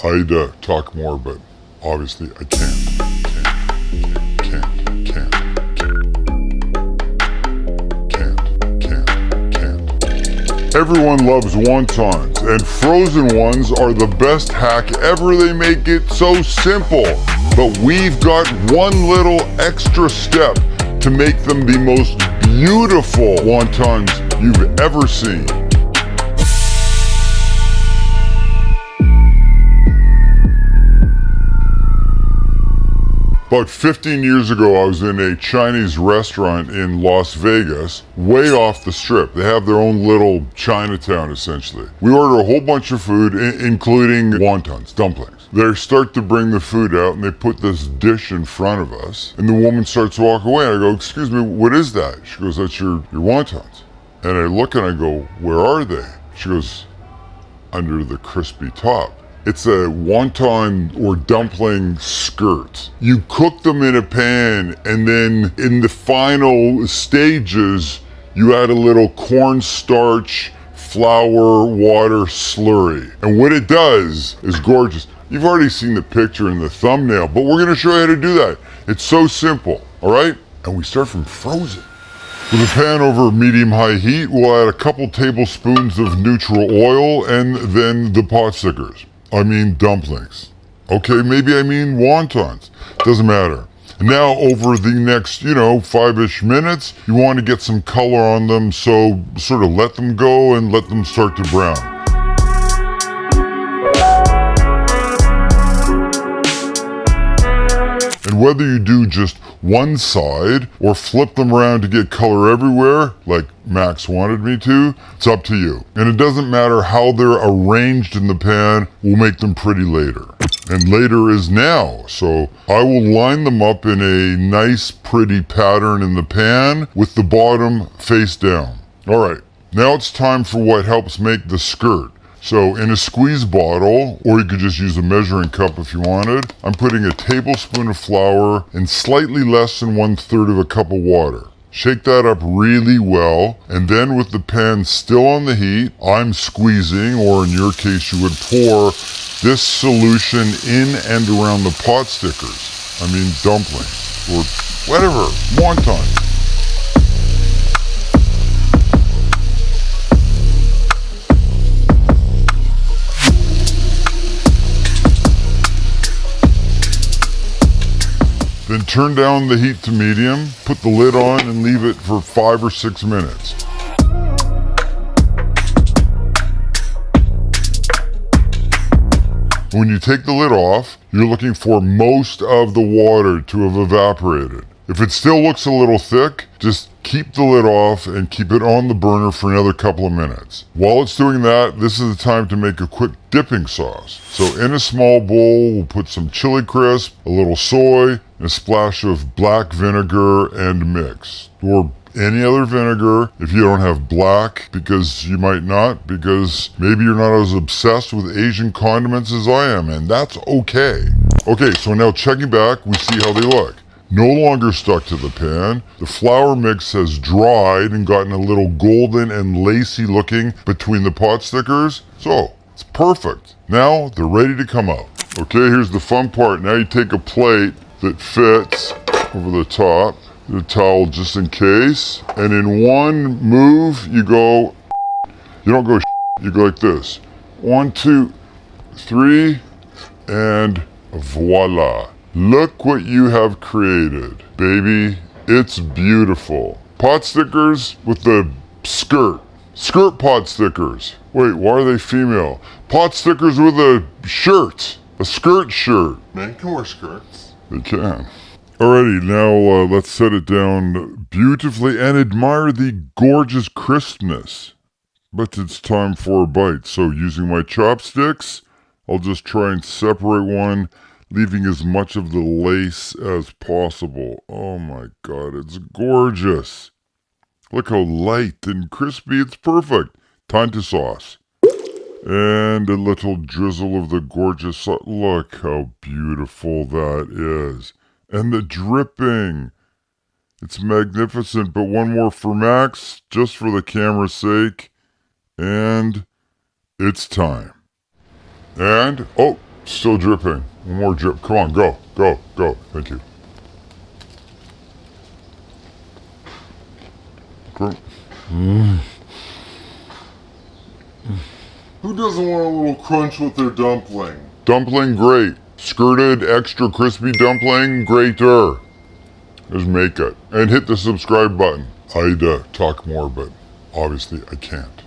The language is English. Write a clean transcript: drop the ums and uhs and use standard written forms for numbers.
I'd talk more, but obviously I can't. Everyone loves wontons, and frozen ones are the best hack ever. They make it so simple. But we've got one little extra step to make them the most beautiful wontons you've ever seen. About 15 years ago, I was in a Chinese restaurant in Las Vegas, way off the strip. They have their own little Chinatown, essentially. We ordered a whole bunch of food, including wontons, dumplings. They start to bring the food out, and they put this dish in front of us, and the woman starts to walk away. I go, "Excuse me, what is that?" She goes, "That's your wontons." And I look and I go, "Where are they?" She goes, "Under the crispy top." It's a wonton or dumpling skirt. You cook them in a pan, and then in the final stages, you add a little cornstarch, flour, water slurry. And what it does is gorgeous. You've already seen the picture in the thumbnail, but we're gonna show you how to do that. It's so simple, all right? And we start from frozen. With a pan over medium-high heat, we'll add a couple tablespoons of neutral oil and then the pot stickers. I mean dumplings. Okay, maybe I mean wontons. Doesn't matter. Now over the next, 5-ish minutes, you want to get some color on them, so sort of let them go and let them start to brown. And whether you do just one side or flip them around to get color everywhere, like Max wanted me to, it's up to you. And it doesn't matter how they're arranged in the pan, we'll make them pretty later. And later is now, so I will line them up in a nice pretty pattern in the pan with the bottom face down. All right, now it's time for what helps make the skirt. So in a squeeze bottle, or you could just use a measuring cup if you wanted, I'm putting a tablespoon of flour and slightly less than 1/3 of a cup of water. Shake that up really well, and then with the pan still on the heat, I'm squeezing, or in your case you would pour this solution in and around the pot stickers. I mean dumplings, or whatever, wonton. Then turn down the heat to medium, put the lid on, and leave it for 5 or 6 minutes. When you take the lid off, you're looking for most of the water to have evaporated. If it still looks a little thick, just keep the lid off and keep it on the burner for another couple of minutes. While it's doing that, this is the time to make a quick dipping sauce. So in a small bowl, we'll put some chili crisp, a little soy, and a splash of black vinegar and mix. Or any other vinegar if you don't have black, because you might not, because maybe you're not as obsessed with Asian condiments as I am, and that's okay. Okay, so now checking back, we see how they look. No longer stuck to the pan. The flour mix has dried and gotten a little golden and lacy looking between the pot stickers. So, it's perfect. Now, they're ready to come out. Okay, here's the fun part. Now you take a plate that fits over the top, the towel just in case, and in one move, you go, you don't go, you go like this. 1, 2, 3, and voila. Look what you have created, baby. It's beautiful. Pot stickers with the skirt. Skirt pot stickers. Wait, why are they female? Pot stickers with a shirt. A skirt shirt. Men can wear skirts. They can. Alrighty, now let's set it down beautifully and admire the gorgeous crispness. But it's time for a bite, so using my chopsticks, I'll just try and separate one, leaving as much of the lace as possible. Oh my god, it's gorgeous. Look how light and crispy, it's perfect. Time to sauce. And a little drizzle of the gorgeous sauce. Look how beautiful that is. And the dripping. It's magnificent, but one more for Max, just for the camera's sake. And it's time. And, oh, Still dripping. One more drip. Come on, go, go, go. Thank you. Who doesn't want a little crunch with their dumpling? Dumpling, great. Skirted, extra crispy dumpling, greater. Just make it. And hit the subscribe button. I'd talk more, but obviously I can't.